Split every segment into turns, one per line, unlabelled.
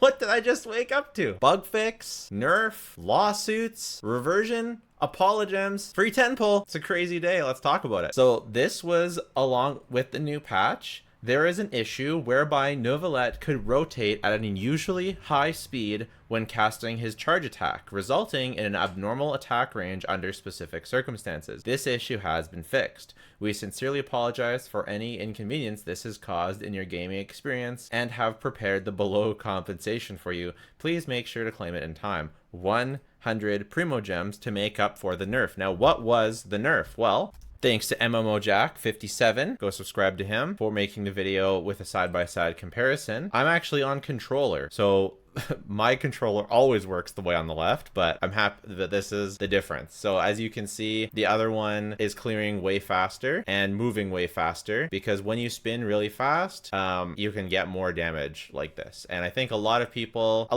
What did I just wake up to? Bug fix, nerf, lawsuits, reversion, apologems, free 10 pull. It's a crazy day. Let's talk about it. So this was along with the new patch. There is an issue whereby Neuvillette could rotate at an unusually high speed when casting his charge attack, resulting in an abnormal attack range under specific circumstances. This issue has been fixed. We sincerely apologize for any inconvenience this has caused in your gaming experience and have prepared the below compensation for you. Please make sure to claim it in time. 100 Primo Gems to make up for the nerf. Now, what was the nerf? Well, thanks to MMOJack57, go subscribe to him for making the video with a side-by-side comparison. I'm actually on controller, so my controller always works the way on the left, but I'm happy that this is the difference. So as you can see, the other one is clearing way faster and moving way faster, because when you spin really fast, you can get more damage like this. And I think a lot of people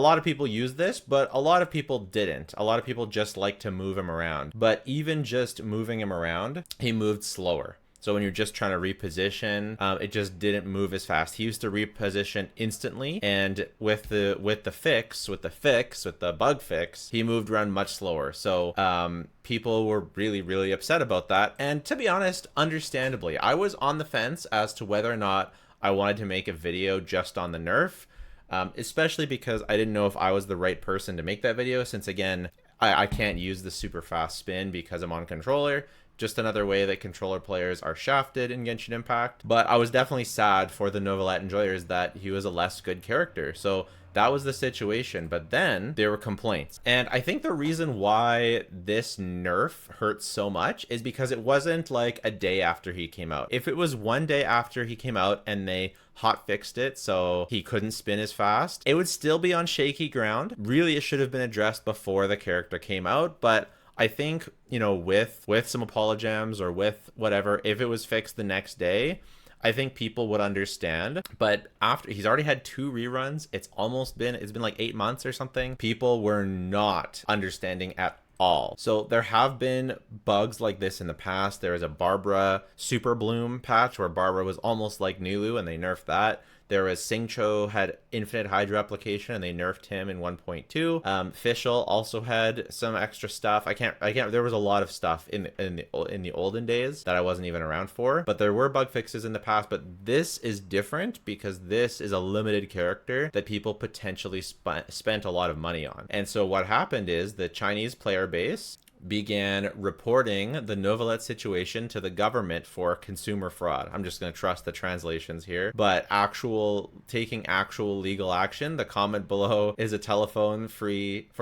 use this, but a lot of people didn't. A lot of people just like to move him around. But even just moving him around, he moved slower. So when you're just trying to reposition, it just didn't move as fast. He used to reposition instantly, and with the bug fix, he moved around much slower. So people were really upset about that. And to be honest, understandably, I was on the fence as to whether or not I wanted to make a video just on the nerf, especially because I didn't know if I was the right person to make that video, since again, I can't use the super fast spin because I'm on controller. Just another way that controller players are shafted in Genshin Impact. But I was definitely sad for the Neuvillette enjoyers that he was a less good character. So that was the situation. But then there were complaints. And I think the reason why this nerf hurts so much is because it wasn't like a day after he came out. If it was one day after he came out and they hot fixed it so he couldn't spin as fast, it would still be on shaky ground. Really, it should have been addressed before the character came out. But I think, you know, with some apologems or with whatever, if it was fixed the next day, I think people would understand. But after he's already had 2 reruns, it's been like 8 months or something. People were not understanding at all. So there have been bugs like this in the past. There was a Barbara Super Bloom patch where Barbara was almost like Nilou and they nerfed that. There was Xingqiu had infinite Hydra application and they nerfed him in 1.2. Fischl also had some extra stuff. I can't. There was a lot of stuff in the olden days that I wasn't even around for. But there were bug fixes in the past. But this is different because this is a limited character that people potentially spent a lot of money on. And so what happened is the Chinese player base began reporting the Neuvillette situation to the government for consumer fraud. I'm just going to trust the translations here, but taking actual legal action. The comment below is a telephone for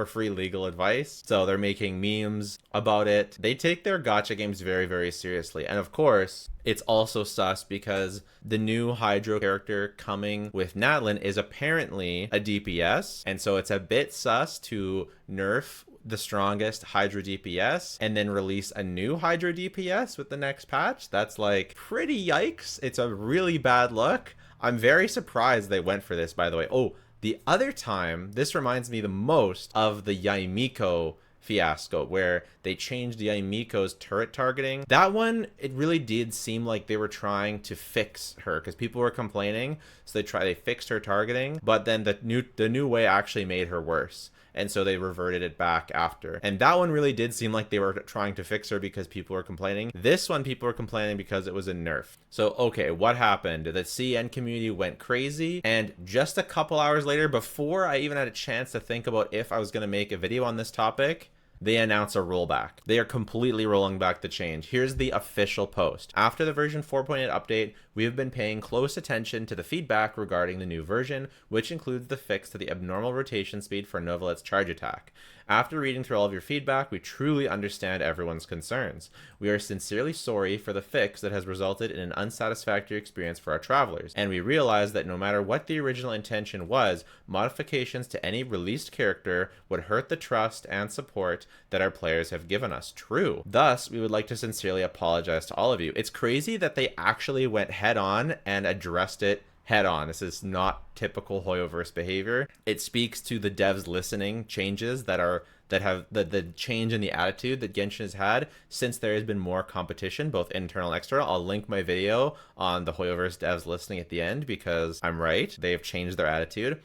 free legal advice. So they're making memes about it. They take their gacha games very seriously. And of course, it's also sus because the new Hydro character coming with Natlan is apparently a DPS. And so it's a bit sus to nerf the strongest Hydra DPS and then release a new Hydra DPS with the next patch. That's like pretty yikes. It's a really bad look. I'm very surprised they went for this, by the way. Oh, the other time, this reminds me the most of the yoimiya fiasco where they changed Yaimiko's turret targeting. That one, it really did seem like they were trying to fix her because people were complaining, so they fixed her targeting, but then the new way actually made her worse. And so they reverted it back after. And that one really did seem like they were trying to fix her because people were complaining. This one, people were complaining because it was a nerf. So, okay, what happened? The CN community went crazy. And just a couple hours later, before I even had a chance to think about if I was going to make a video on this topic, they announce a rollback. They are completely rolling back the change. Here's the official post. After the version 4.8 update, we have been paying close attention to the feedback regarding the new version, which includes the fix to the abnormal rotation speed for Neuvillette's charge attack. After reading through all of your feedback, we truly understand everyone's concerns. We are sincerely sorry for the fix that has resulted in an unsatisfactory experience for our travelers, and we realize that no matter what the original intention was, modifications to any released character would hurt the trust and support that our players have given us. True. Thus, we would like to sincerely apologize to all of you. It's crazy that they actually went head on and addressed it head on. This is not typical Hoyoverse behavior. It speaks to the devs listening changes that have the change in the attitude that Genshin has had since there has been more competition, both internal and external. I'll link my video on the Hoyoverse devs listening at the end because I'm right. They have changed their attitude.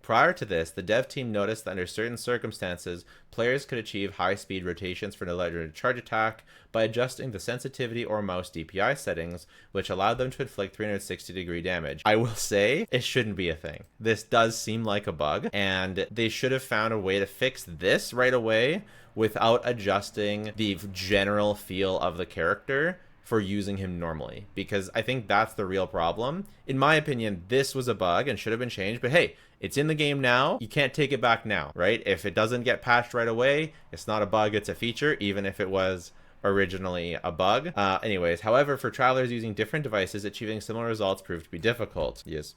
Prior to this, the dev team noticed that under certain circumstances, players could achieve high-speed rotations for Nilou charge attack by adjusting the sensitivity or mouse DPI settings, which allowed them to inflict 360-degree damage. I will say, it shouldn't be a thing. This does seem like a bug, and they should have found a way to fix this right away without adjusting the general feel of the character for using him normally, because I think that's the real problem. In my opinion, this was a bug and should have been changed, but hey, it's in the game now. You can't take it back now, right? If it doesn't get patched right away, it's not a bug, it's a feature, even if it was originally a bug. Anyways, however, for travelers using different devices, achieving similar results proved to be difficult. Yes.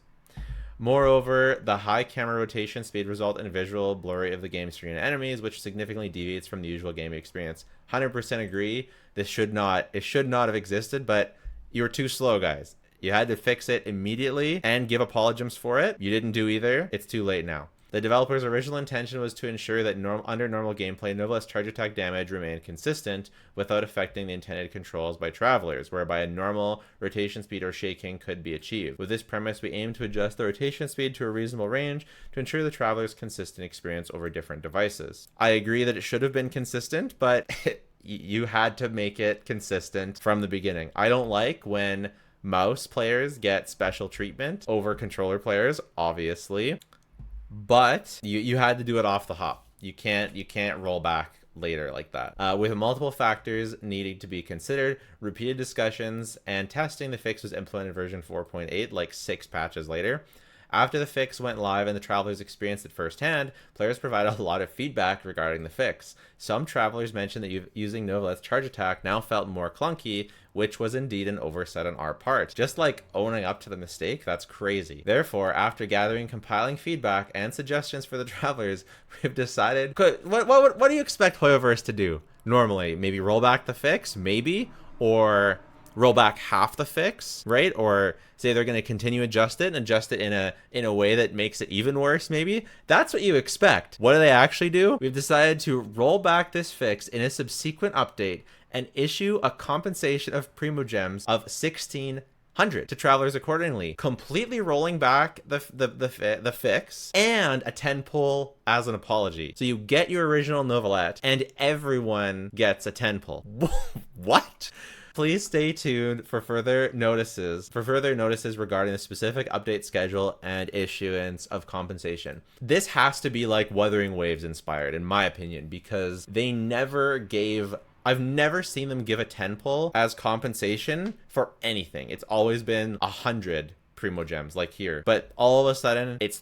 Moreover, the high camera rotation speed result in a visual blurry of the game screen and enemies, which significantly deviates from the usual gaming experience. 100% agree. It should not have existed, but you were too slow, guys. You had to fix it immediately and give apologies for it. You didn't do either. It's too late now. The developer's original intention was to ensure that under normal gameplay, Neuvillette's charge attack damage remained consistent without affecting the intended controls by travelers, whereby a normal rotation speed or shaking could be achieved. With this premise, we aim to adjust the rotation speed to a reasonable range to ensure the traveler's consistent experience over different devices. I agree that it should have been consistent, but you had to make it consistent from the beginning. I don't like when mouse players get special treatment over controller players, obviously. But you had to do it off the hop. You can't roll back later like that. With multiple factors needing to be considered, repeated discussions and testing, the fix was implemented in version 4.8, like 6 patches later. After the fix went live and the travelers experienced it firsthand, players provided a lot of feedback regarding the fix. Some travelers mentioned that using Neuvillette's charge attack now felt more clunky, which was indeed an oversight on our part. Just like owning up to the mistake, that's crazy. Therefore, after gathering and compiling feedback and suggestions for the travelers, we've decided... What do you expect Hoyoverse to do? Normally, maybe roll back the fix? Maybe? Or roll back half the fix, right? Or say they're going to continue adjust it and adjust it in a way that makes it even worse, maybe. That's what you expect. What do they actually do? We've decided to roll back this fix in a subsequent update and issue a compensation of Primogems of 1,600 to travelers accordingly, completely rolling back the fix and a 10 pull as an apology. So you get your original Neuvillette and everyone gets a 10 pull. What? Please stay tuned for further notices regarding the specific update schedule and issuance of compensation. This has to be like Wuthering Waves inspired, in my opinion, because they never gave... I've never seen them give a 10 pull as compensation for anything. It's always been 100 Primogems like here, but all of a sudden it's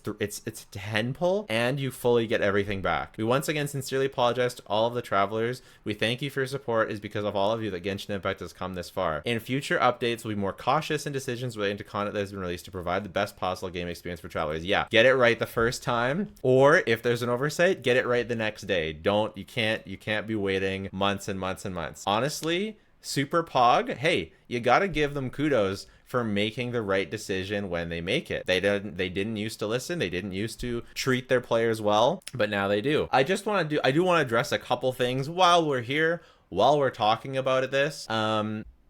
10 pull and you fully get everything back. We once again sincerely apologize to all of the travelers. We thank you for your support. It's because of all of you that Genshin Impact has come this far. In future updates, we'll be more cautious in decisions relating to content that has been released to provide the best possible game experience for travelers. Yeah, get it right the first time, or if there's an oversight, get it right the next day. You can't be waiting months and months and months. Honestly, Super Pog, hey, you gotta give them kudos for making the right decision when they make it. They didn't used to listen. They didn't used to treat their players well, but now they do. I do want to address a couple things while we're here, while we're talking about this.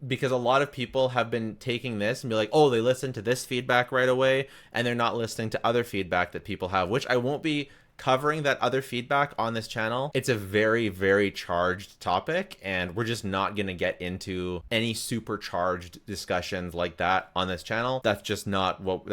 Because a lot of people have been taking this and be like, oh, they listen to this feedback right away, and they're not listening to other feedback that people have, which I won't be covering that other feedback on this channel. It's a very, very charged topic, and we're just not going to get into any supercharged discussions like that on this channel. That's just not what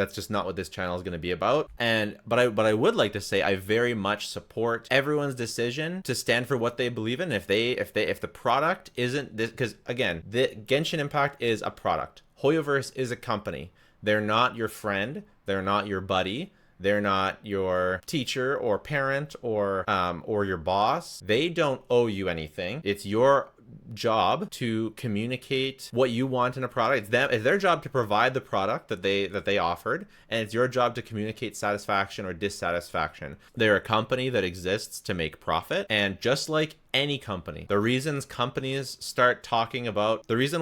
this channel is going to be about. But I would like to say I very much support everyone's decision to stand for what they believe in. If the product isn't this, because again, the Genshin Impact is a product. Hoyoverse is a company. They're not your friend. They're not your buddy. They're not your teacher or parent or your boss. They don't owe you anything. It's your job to communicate what you want in a product. It's their job to provide the product that they offered, and it's your job to communicate satisfaction or dissatisfaction. They're a company that exists to make profit, and just like any company, the reason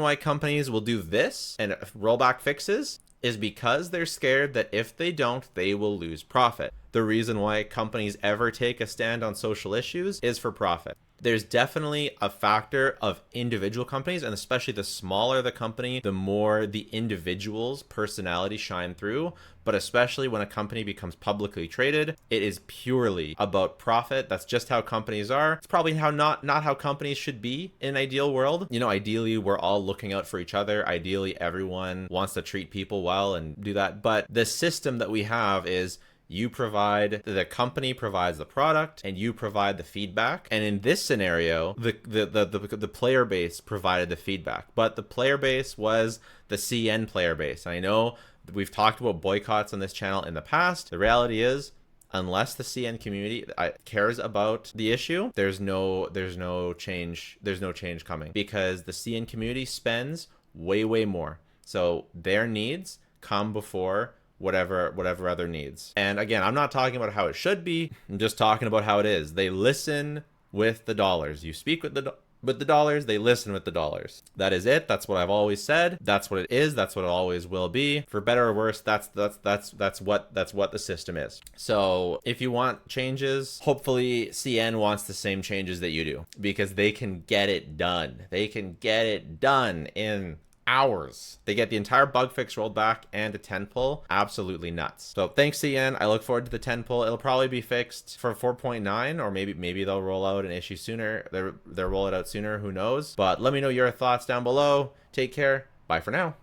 why companies will do this and roll back fixes is because they're scared that if they don't, they will lose profit. the reason why companies ever take a stand on social issues is for profit. There's definitely a factor of individual companies, and especially the smaller the company, the more the individual's personality shine through. But especially when a company becomes publicly traded, it is purely about profit. That's just how companies are. It's probably not how companies should be in an ideal world. You know, ideally, we're all looking out for each other. Ideally, everyone wants to treat people well and do that. But the system that we have is the company provides the product and you provide the feedback. And in this scenario, the player base provided the feedback, but the player base was the CN player base. And I know we've talked about boycotts on this channel in the past. The reality is, unless the CN community cares about the issue, there's no change coming, because the CN community spends way more. So their needs come before whatever other needs. And again, I'm not talking about how it should be. I'm just talking about how it is. They listen with the dollars. You speak with the dollars, they listen with the dollars. That is it. That's what I've always said. That's what it is. That's what it always will be. For better or worse, that's what the system is. So if you want changes, hopefully CN wants the same changes that you do, because they can get it done. They can get it done in hours. They get the entire bug fix rolled back and a 10 pull. Absolutely nuts. So thanks, CN. I look forward to the 10 pull. It'll probably be fixed for 4.9, or maybe they'll roll out an issue sooner. They'll roll it out sooner. Who knows? But let me know your thoughts down below. Take care. Bye for now.